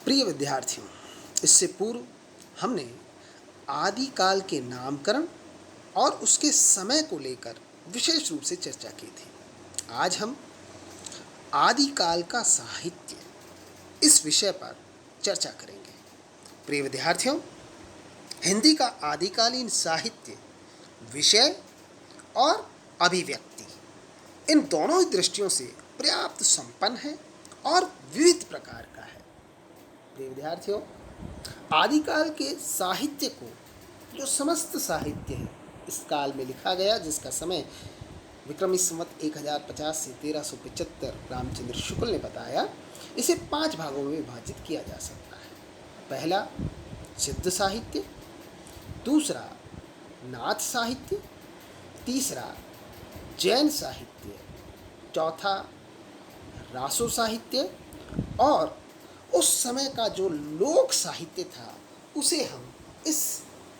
प्रिय विद्यार्थियों, इससे पूर्व हमने आदिकाल के नामकरण और उसके समय को लेकर विशेष रूप से चर्चा की थी। आज हम आदिकाल का साहित्य इस विषय पर चर्चा करेंगे। प्रिय विद्यार्थियों, हिंदी का आदिकालीन साहित्य विषय और अभिव्यक्ति इन दोनों ही दृष्टियों से पर्याप्त संपन्न है और विविध प्रकार का है। प्रिय विद्यार्थियों, आदिकाल के साहित्य को, जो समस्त साहित्य है, इस काल में लिखा गया, जिसका समय विक्रमी संवत 1050 से 1375 रामचंद्र शुक्ल ने बताया, इसे 5 भागों में विभाजित किया जा सकता है। पहला सिद्ध साहित्य, दूसरा नाथ साहित्य, तीसरा जैन साहित्य, चौथा रासो साहित्य और उस समय का जो लोक साहित्य था उसे हम इस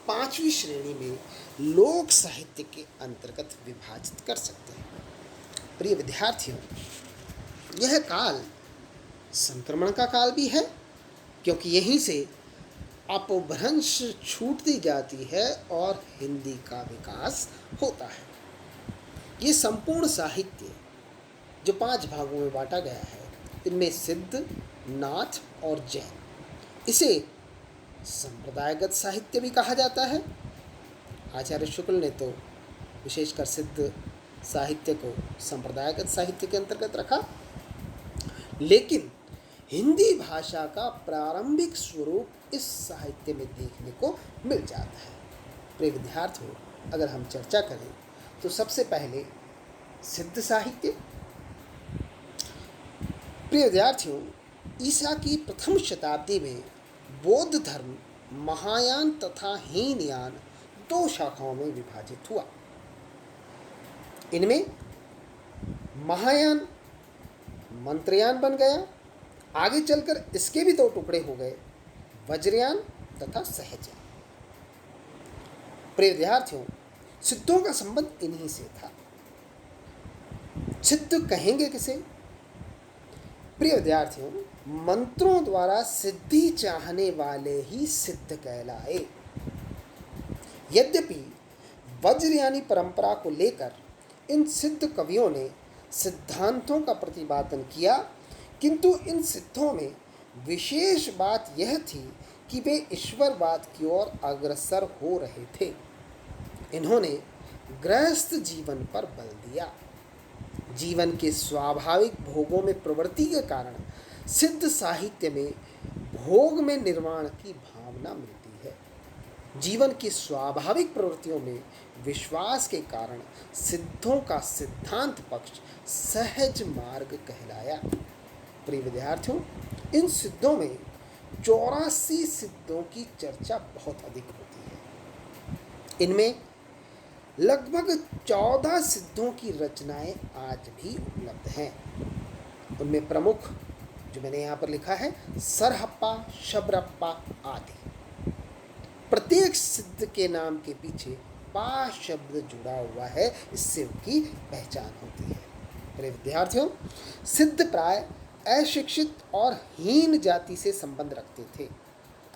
5वीं श्रेणी में लोक साहित्य के अंतर्गत विभाजित कर सकते हैं। प्रिय विद्यार्थियों, यह काल संक्रमण का काल भी है, क्योंकि यहीं से अपभ्रंश छूटती जाती है और हिंदी का विकास होता है। ये संपूर्ण साहित्य जो 5 भागों में बांटा गया है, इनमें सिद्ध, नाथ और जैन, इसे संप्रदायगत साहित्य भी कहा जाता है। आचार्य शुक्ल ने तो विशेषकर सिद्ध साहित्य को संप्रदायगत साहित्य के अंतर्गत रखा, लेकिन हिंदी भाषा का प्रारंभिक स्वरूप इस साहित्य में देखने को मिल जाता है। प्रिय विद्यार्थियों, अगर हम चर्चा करें तो सबसे पहले सिद्ध साहित्य। प्रिय विद्यार्थियों, ईसा की प्रथम शताब्दी में बौद्ध धर्म महायान तथा हीनयान 2 शाखाओं में विभाजित हुआ। इनमें महायान मंत्रयान बन गया, आगे चलकर इसके भी 2 टुकड़े हो गए, वज्रयान तथा सहजयान। प्रिय विद्यार्थियों, सिद्धों का संबंध इन्हीं से था। सिद्ध कहेंगे किसे? प्रिय विद्यार्थियों, मंत्रों द्वारा सिद्धि चाहने वाले ही सिद्ध कहलाए। यद्यपि वज्रयानी परंपरा को लेकर इन सिद्ध कवियों ने सिद्धांतों का प्रतिपादन किया, किंतु इन सिद्धों में विशेष बात यह थी कि वे ईश्वरवाद की ओर अग्रसर हो रहे थे। इन्होंने गृहस्थ जीवन पर बल दिया। जीवन के स्वाभाविक भोगों में प्रवृत्ति के कारण सिद्ध साहित्य में भोग में निर्वाण की भावना मिलती है। जीवन की स्वाभाविक प्रवृत्तियों में विश्वास के कारण सिद्धों का सिद्धांत पक्ष सहज मार्ग कहलाया। प्रिय विद्यार्थियों, इन सिद्धों में 84 सिद्धों की चर्चा बहुत अधिक होती है। इनमें लगभग 14 सिद्धों की रचनाएं आज भी उपलब्ध हैं। उनमें प्रमुख जो मैंने यहाँ पर लिखा है, सरहप्पा, शबरप्पा आदि। प्रत्येक सिद्ध के नाम के पीछे पा शब्द जुड़ा हुआ है, इससे उनकी पहचान होती है। मेरे विद्यार्थियों, सिद्ध प्राय अशिक्षित और हीन जाति से संबंध रखते थे,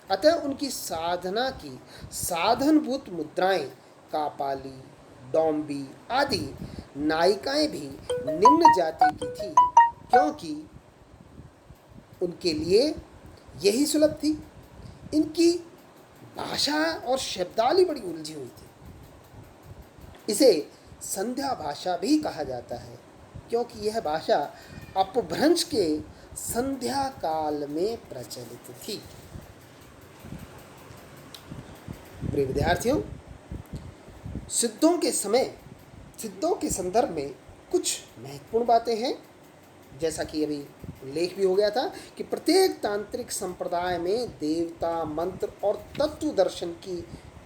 अतः उनकी साधना की साधनभूत मुद्राएं कापाली, डोंबी आदि नायिकाएं भी निम्न जाति की थी, क्योंकि उनके लिए यही सुलभ थी। इनकी भाषा और शब्दावली बड़ी उलझी हुई थी। इसे संध्या भाषा भी कहा जाता है, क्योंकि यह भाषा अपभ्रंश के संध्या काल में प्रचलित थी। प्रिय विद्यार्थियों, सिद्धों के संदर्भ में कुछ महत्वपूर्ण बातें हैं। जैसा कि अभी उल्लेख भी हो गया था कि प्रत्येक तांत्रिक संप्रदाय में देवता मंत्र और तत्व दर्शन की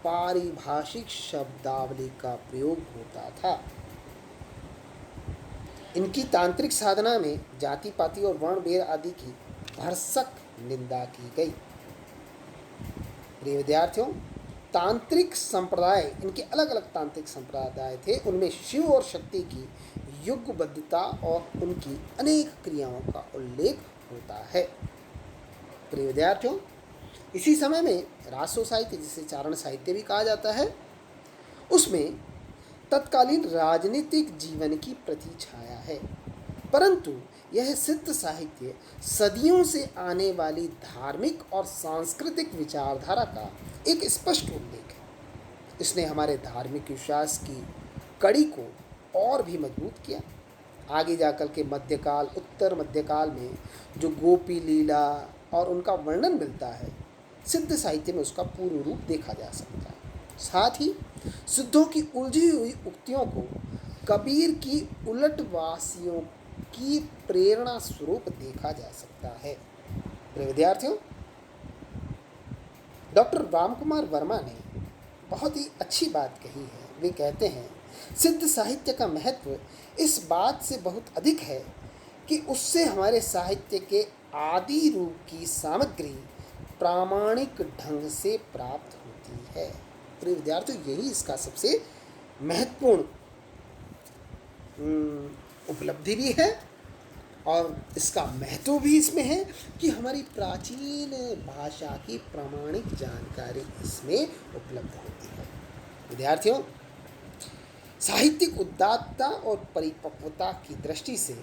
पारिभाषिक शब्दावली का प्रयोग होता था। इनकी तांत्रिक साधना में जाति पाति और वर्ण भेद आदि की भरसक निंदा की गई। प्रिय विद्यार्थियों, तांत्रिक संप्रदाय, इनके अलग अलग तांत्रिक संप्रदाय थे, उनमें शिव और शक्ति की युगबद्धता और उनकी अनेक क्रियाओं का उल्लेख होता है। प्रिय विद्यार्थियों, इसी समय में राष्ट्र साहित्य, जिसे चारण साहित्य भी कहा जाता है, उसमें तत्कालीन राजनीतिक जीवन की प्रति छाया है, परंतु यह सिद्ध साहित्य सदियों से आने वाली धार्मिक और सांस्कृतिक विचारधारा का एक स्पष्ट उल्लेख है। इसने हमारे धार्मिक विश्वास की कड़ी को और भी मजबूत किया। आगे जाकर के मध्यकाल, उत्तर मध्यकाल में जो गोपी लीला और उनका वर्णन मिलता है, सिद्ध साहित्य में उसका पूर्ण रूप देखा जा सकता है। साथ ही सिद्धों की उलझी हुई उक्तियों को कबीर की उलटवासियों की प्रेरणा स्वरूप देखा जा सकता है। प्रिय विद्यार्थियों, डॉक्टर राम कुमार वर्मा ने बहुत ही अच्छी बात कही है। वे कहते हैं, सिद्ध साहित्य का महत्व इस बात से बहुत अधिक है कि उससे हमारे साहित्य के आदि रूप की सामग्री प्रामाणिक ढंग से प्राप्त होती है। प्रिय विद्यार्थियों, यही इसका सबसे महत्वपूर्ण उपलब्धि भी है और इसका महत्व भी इसमें है कि हमारी प्राचीन भाषा की प्रामाणिक जानकारी इसमें उपलब्ध होती है। विद्यार्थियों, साहित्यिक उदात्तता और परिपक्वता की दृष्टि से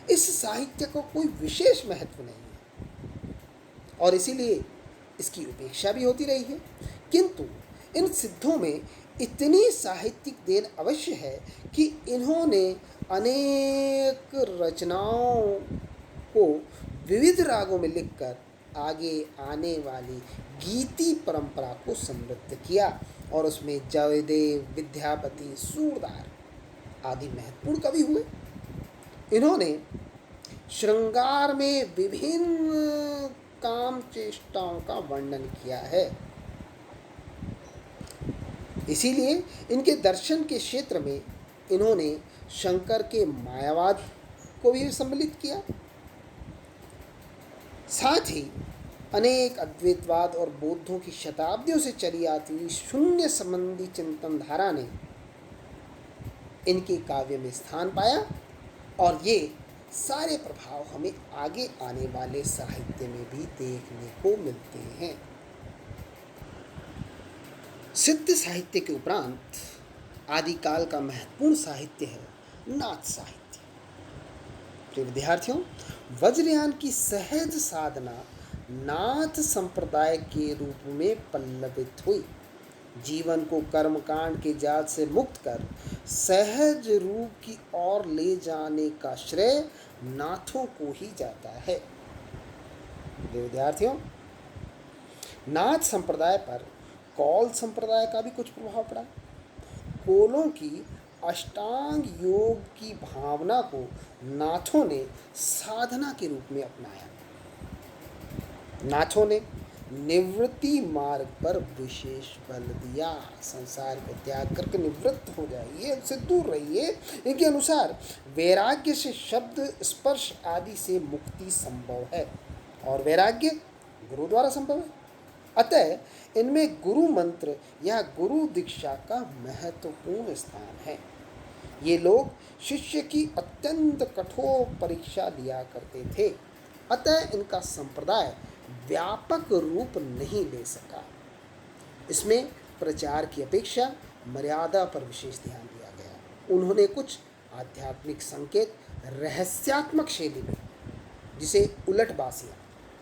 इस साहित्य को कोई विशेष महत्व नहीं है और इसीलिए इसकी उपेक्षा भी होती रही है, किंतु इन सिद्धों में इतनी साहित्यिक देन अवश्य है कि इन्होंने अनेक रचनाओं को विविध रागों में लिखकर आगे आने वाली गीति परंपरा को समृद्ध किया और उसमें जयदेव, विद्यापति, सूरदास आदि महत्वपूर्ण कवि हुए। इन्होंने श्रृंगार में विभिन्न काम चेष्टाओं का वर्णन किया है। इसीलिए इनके दर्शन के क्षेत्र में इन्होंने शंकर के मायावाद को भी सम्मिलित किया। साथ ही अनेक अद्वैतवाद और बौद्धों की शताब्दियों से चली आती हुई शून्य संबंधी चिंतन धारा ने इनके काव्य में स्थान पाया और ये सारे प्रभाव हमें आगे आने वाले साहित्य में भी देखने को मिलते हैं। सिद्ध साहित्य के उपरांत आदिकाल का महत्वपूर्ण साहित्य है नाथ साहित्य। प्रिय विद्यार्थियों, वज्रयान की सहज साधना नाथ संप्रदाय के रूप में पल्लवित हुई। जीवन को कर्मकांड के जाल से मुक्त कर सहज रूप की ओर ले जाने का श्रेय नाथों को ही जाता है। विद्यार्थियों, नाथ संप्रदाय पर कौल संप्रदाय का भी कुछ प्रभाव पड़ा। कोलों की अष्टांग योग की भावना को नाथों ने साधना के रूप में अपनाया। नाथों ने निवृत्ति मार्ग पर विशेष बल दिया। संसार को त्याग करके निवृत्त हो जाइए, उनसे दूर रहिए। इनके अनुसार वैराग्य से शब्द स्पर्श आदि से मुक्ति संभव है और वैराग्य गुरु द्वारा संभव है। अतः इनमें गुरु मंत्र या गुरु दीक्षा का महत्वपूर्ण स्थान है। ये लोग शिष्य की अत्यंत कठोर परीक्षा लिया करते थे, अतः इनका संप्रदाय व्यापक रूप नहीं ले सका। इसमें प्रचार की अपेक्षा मर्यादा पर विशेष ध्यान दिया गया। उन्होंने कुछ आध्यात्मिक संकेत रहस्यात्मक शैली में, जिसे उलटबासियाँ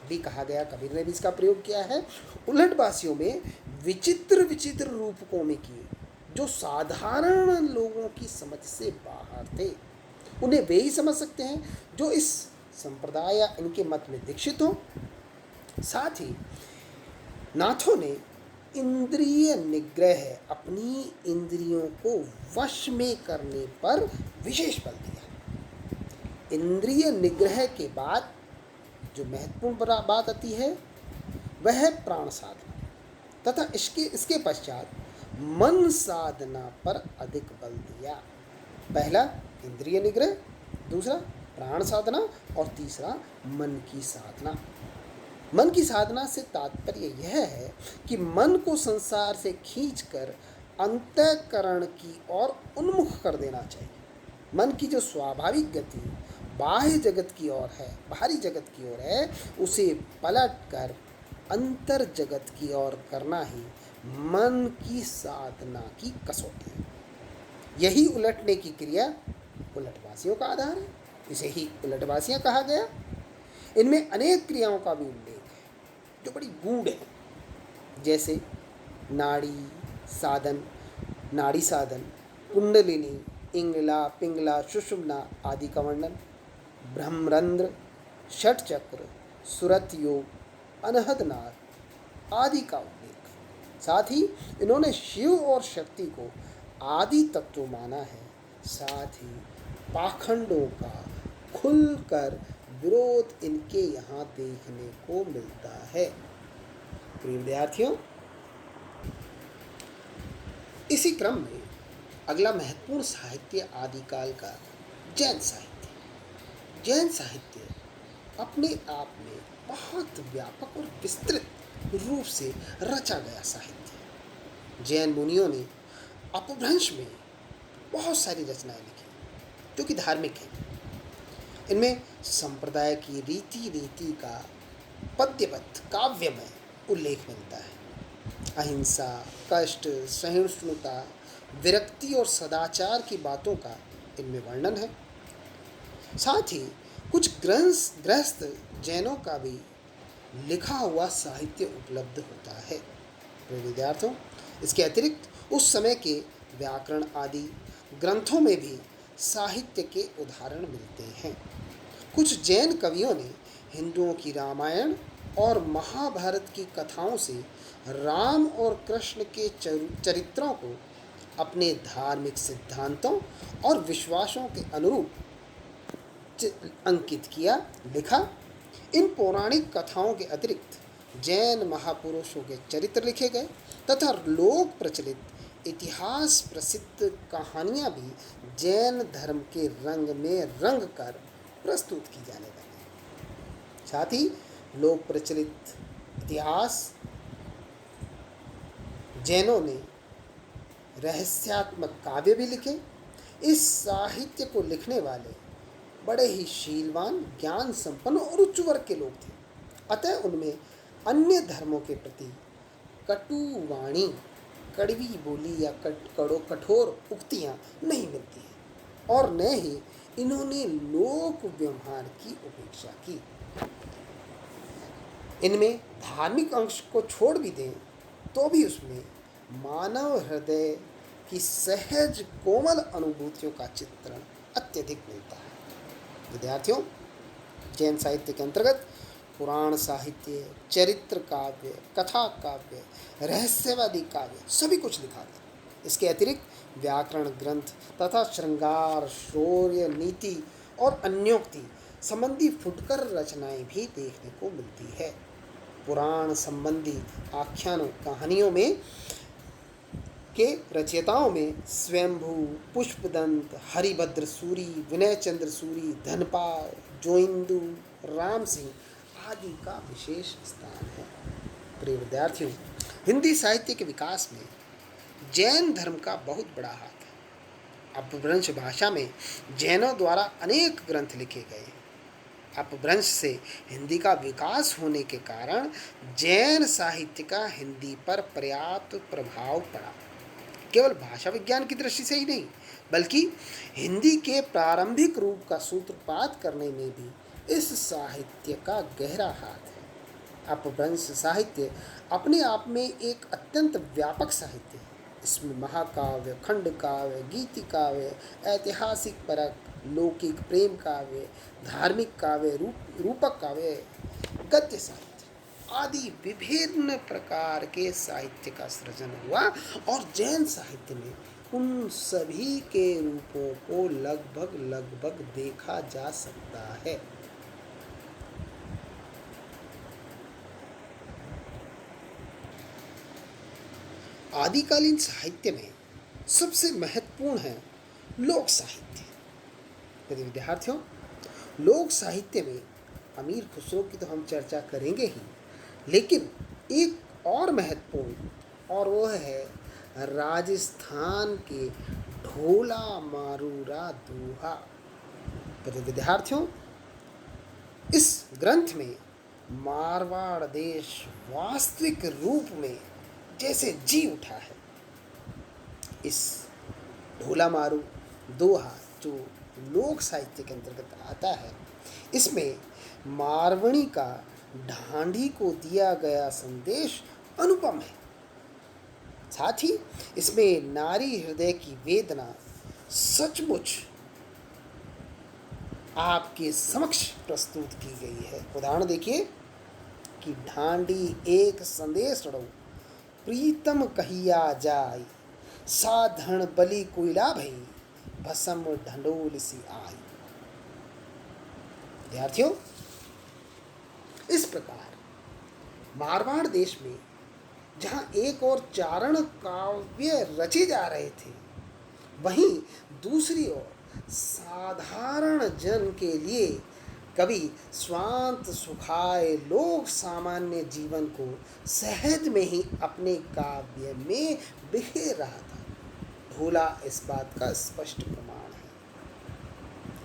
भी कहा गया, कबीर ने भी इसका प्रयोग किया है। उलटबासियों में विचित्र विचित्र रूपकों में किए जो साधारण लोगों की समझ से बाहर थे। उन्हें वे ही समझ सकते हैं जो इस संप्रदाय या इनके मत में दीक्षित हो। साथ ही नाथों ने इंद्रिय निग्रह, अपनी इंद्रियों को वश में करने पर विशेष बल दिया। इंद्रिय निग्रह के बाद जो महत्वपूर्ण बात आती है वह है प्राण साधना तथा इसके पश्चात मन साधना पर अधिक बल दिया। पहला इंद्रिय निग्रह, दूसरा प्राण साधना और तीसरा मन की साधना। मन की साधना से तात्पर्य यह है कि मन को संसार से खींचकर अंतःकरण की ओर उन्मुख कर देना चाहिए। मन की जो स्वाभाविक गति बाह्य जगत की ओर है, बाहरी जगत की ओर है, उसे पलट कर अंतर जगत की ओर करना ही मन की साधना की कसौटी है। यही उलटने की क्रिया उलटवासियों का आधार है, इसे ही उलटवासियां कहा गया। इनमें अनेक क्रियाओं का भी उल्लेख है जो बड़ी गूढ़ है, जैसे नाड़ी साधन, नाड़ी साधन, कुंडलिनी, इंगला, पिंगला, सुषुम्ना आदि का वर्णन, ब्रह्मरंध्र, षट चक्र, सुरत योग, अनहद नाद आदि का उल्लेख। साथ ही इन्होंने शिव और शक्ति को आदि तत्व माना है। साथ ही पाखंडों का खुलकर विरोध इनके यहाँ देखने को मिलता है। प्रिय विद्यार्थियों, इसी क्रम में अगला महत्वपूर्ण साहित्य आदिकाल का जैन साहित्य। जैन साहित्य अपने आप में बहुत व्यापक और विस्तृत रूप से रचा गया साहित्य। जैन मुनियों ने अपभ्रंश में बहुत सारी रचनाएं लिखी जो कि धार्मिक हैं। इनमें संप्रदाय की रीति नीति का पद्यबद्ध काव्यमय उल्लेख मिलता है। अहिंसा, कष्ट, सहिष्णुता, विरक्ति और सदाचार की बातों का इनमें वर्णन है। साथ ही कुछ गृहस्थ जैनों का भी लिखा हुआ साहित्य उपलब्ध होता है। विद्यार्थियों, इसके अतिरिक्त उस समय के व्याकरण आदि ग्रंथों में भी साहित्य के उदाहरण मिलते हैं। कुछ जैन कवियों ने हिंदुओं की रामायण और महाभारत की कथाओं से राम और कृष्ण के चरित्रों को अपने धार्मिक सिद्धांतों और विश्वासों के अनुरूप अंकित किया, लिखा। इन पौराणिक कथाओं के अतिरिक्त जैन महापुरुषों के चरित्र लिखे गए तथा लोक प्रचलित इतिहास प्रसिद्ध कहानियाँ भी जैन धर्म के रंग में रंग कर प्रस्तुत की जाने लगी। साथ ही लोक प्रचलित इतिहास जैनों ने रहस्यात्मक काव्य भी लिखे। इस साहित्य को लिखने वाले बड़े ही शीलवान, ज्ञान संपन्न और उच्च वर्ग के लोग थे। अतः उनमें अन्य धर्मों के प्रति कटु वाणी, कड़वी बोली या कठोर उक्तियाँ नहीं मिलती हैं और न ही इन्होंने लोक व्यवहार की उपेक्षा की। इनमें धार्मिक अंश को छोड़ भी दें तो भी उसमें मानव हृदय की सहज कोमल अनुभूतियों का चित्रण अत्यधिक मिलता है। विद्यार्थियों, जैन साहित्य के अंतर्गत पुराण साहित्य, चरित्र काव्य, कथा काव्य, रहस्यवादी काव्य सभी कुछ लिखा गया। इसके अतिरिक्त व्याकरण ग्रंथ तथा श्रृंगार, शौर्य, नीति और अन्योक्ति संबंधी फुटकर रचनाएं भी देखने को मिलती है। पुराण संबंधी आख्यानों, कहानियों में के रचयिताओं में स्वयंभू, पुष्पदंत, हरिभद्र सूरी, विनय चंद्र सूरी, धनपाल, जोइंदू, राम सिंह आदि का विशेष स्थान है। प्रिय विद्यार्थियों, हिंदी साहित्य के विकास में जैन धर्म का बहुत बड़ा हाथ है। अपभ्रंश भाषा में जैनों द्वारा अनेक ग्रंथ लिखे गए हैं। अपभ्रंश से हिंदी का विकास होने के कारण जैन साहित्य का हिंदी पर पर्याप्त प्रभाव पड़ा। केवल भाषा विज्ञान की दृष्टि से ही नहीं, बल्कि हिंदी के प्रारंभिक रूप का सूत्रपात करने में भी इस साहित्य का गहरा हाथ है। अपभ्रंश साहित्य अपने आप में एक अत्यंत व्यापक साहित्य है। इसमें महाकाव्य, खंड काव्य, गीति काव्य, ऐतिहासिक परक, लौकिक प्रेम काव्य, धार्मिक काव्य, रूपक काव्य, गद्य साहित्य आदि विभिन्न प्रकार के साहित्य का सृजन हुआ और जैन साहित्य में उन सभी के रूपों को लगभग देखा जा सकता है। आदिकालीन साहित्य में सबसे महत्वपूर्ण है लोक साहित्य। यदि विद्यार्थियों, लोक साहित्य में अमीर खुसरो की तो हम चर्चा करेंगे ही, लेकिन एक और महत्वपूर्ण, और वह है राजस्थान के ढोला मारूरा दोहा। प्रिय विद्यार्थियों, इस ग्रंथ में मारवाड़ देश वास्तविक रूप में जैसे जी उठा है। इस ढोला मारू दोहा जो लोक साहित्य के अंतर्गत आता है, इसमें मारवणी का ढांडी को दिया गया संदेश अनुपम है। साथ ही इसमें नारी हृदय की वेदना सचमुच आपके समक्ष प्रस्तुत की गई है। उदाहरण देखिए कि ढांडी एक संदेश रड़ो, प्रीतम कहिया जाय, साधन बलि कोइला भई, भसम ढंडोल सी आई। विद्यार्थियों, इस प्रकार मारवाड़ देश में जहां एक और चारण काव्य रचे जा रहे थे, वहीं दूसरी ओर साधारण जन के लिए कवि स्वांत सुखाए लोक सामान्य जीवन को सहज में ही अपने काव्य में बिखेर रहा था। ढोला इस बात का स्पष्ट प्रमाण है।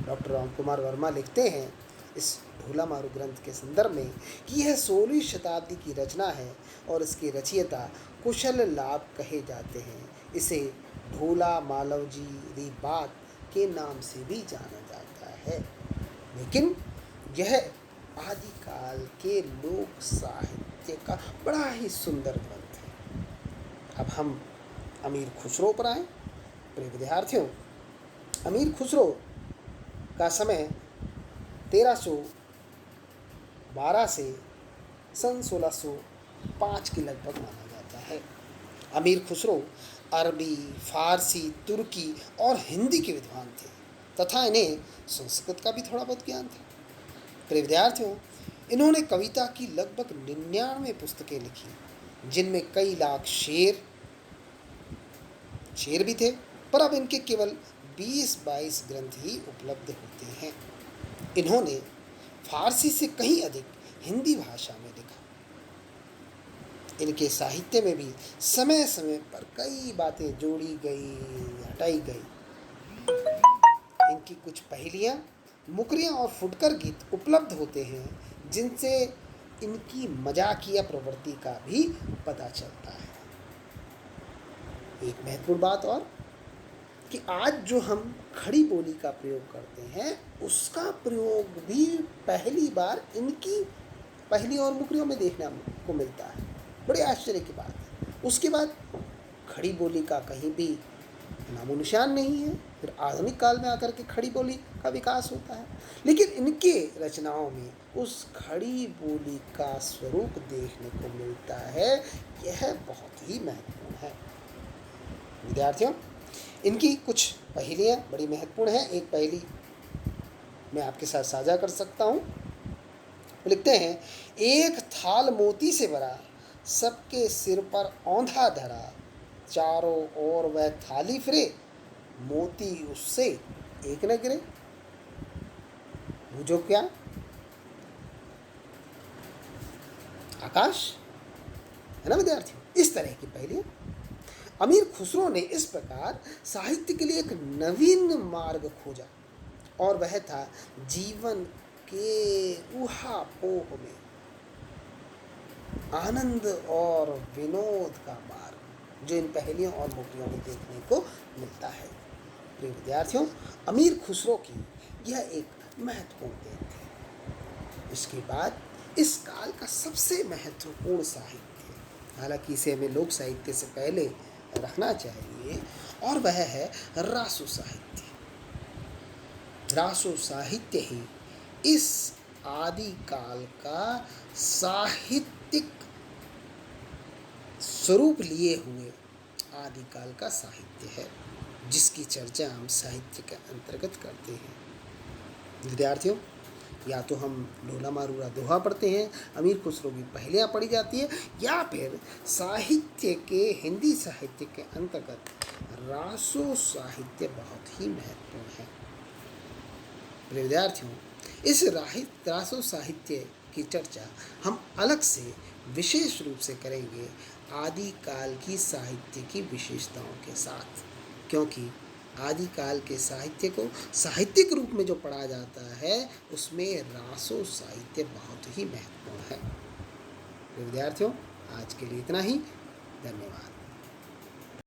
डॉक्टर राम कुमार वर्मा लिखते हैं इस ढोला मारू ग्रंथ के संदर्भ में कि यह 16वीं शताब्दी की रचना है और इसके रचयिता कुशल लाभ कहे जाते हैं। इसे ढोला मालवजी री बात के नाम से भी जाना जाता है। लेकिन यह आदिकाल के लोक साहित्य का बड़ा ही सुंदर ग्रंथ है। अब हम अमीर खुसरो पर आए। प्रिय विद्यार्थियों, अमीर खुसरो का समय 1312 से सन 1605 के लगभग माना जाता है। अमीर खुसरो अरबी, फारसी, तुर्की और हिंदी के विद्वान थे तथा इन्हें संस्कृत का भी थोड़ा बहुत ज्ञान था। प्रिय विद्यार्थियों, इन्होंने कविता की लगभग 99 पुस्तकें लिखी, जिनमें कई लाख शेर भी थे, पर अब इनके केवल 20-22 ग्रंथ ही उपलब्ध होते हैं। इन्होंने फारसी से कहीं अधिक हिंदी भाषा में लिखा। इनके साहित्य में भी समय समय पर कई बातें जोड़ी गई, हटाई गई। इनकी कुछ पहेलियाँ, मुकरियाँ और फुटकर गीत उपलब्ध होते हैं, जिनसे इनकी मजाकिया प्रवृत्ति का भी पता चलता है। एक महत्वपूर्ण बात और कि आज जो हम खड़ी बोली का प्रयोग करते हैं, उसका प्रयोग भी पहली बार इनकी पहेलियों और मुकरियों में देखने को मिलता है। बड़े आश्चर्य की बात है। उसके बाद खड़ी बोली का कहीं भी नामो निशान नहीं है। फिर आधुनिक काल में आकर के खड़ी बोली का विकास होता है, लेकिन इनके रचनाओं में उस खड़ी बोली का स्वरूप देखने को मिलता है। यह बहुत ही महत्वपूर्ण है। विद्यार्थियों, इनकी कुछ पहेलियाँ बड़ी महत्वपूर्ण हैं। एक पहेली मैं आपके साथ साझा कर सकता हूँ। लिखते हैं, एक थाल मोती से भरा, सबके सिर पर औंधा धरा, चारों ओर वह थाली फिरे, मोती उससे एक न गिरे। बूझो क्या? आकाश है ना विद्यार्थियों। इस तरह की पहेलियाँ अमीर खुसरो ने इस प्रकार साहित्य के लिए एक नवीन मार्ग खोजा, और वह था जीवन के ऊहापोह में आनंद और विनोद का मार्ग, जो इन पहेलियों और मुकरियों में देखने को मिलता है। प्रिय विद्यार्थियों, अमीर खुसरो की यह एक महत्वपूर्ण देन थी। इसके बाद इस काल का सबसे महत्वपूर्ण साहित्य, हालांकि इसे हमें लोक साहित्य से पहले रखना चाहिए, और वह है रासो साहित्य। रासो साहित्य ही इस आदिकाल का साहित्यिक स्वरूप लिए हुए आदिकाल का साहित्य है, जिसकी चर्चा हम साहित्य के अंतर्गत करते हैं। विद्यार्थियों, या तो हम ढोला मारू दोहा पढ़ते हैं, अमीर खुसरो की पहेलियाँ पढ़ी जाती है, या फिर साहित्य के हिंदी साहित्य के अंतर्गत रासो साहित्य बहुत ही महत्वपूर्ण है। विद्यार्थियों, इस रासो साहित्य की चर्चा हम अलग से विशेष रूप से करेंगे आदिकाल की साहित्य की विशेषताओं के साथ, क्योंकि आदिकाल के साहित्य को साहित्यिक रूप में जो पढ़ा जाता है उसमें रासो साहित्य बहुत ही महत्वपूर्ण है। विद्यार्थियों, आज के लिए इतना ही। धन्यवाद।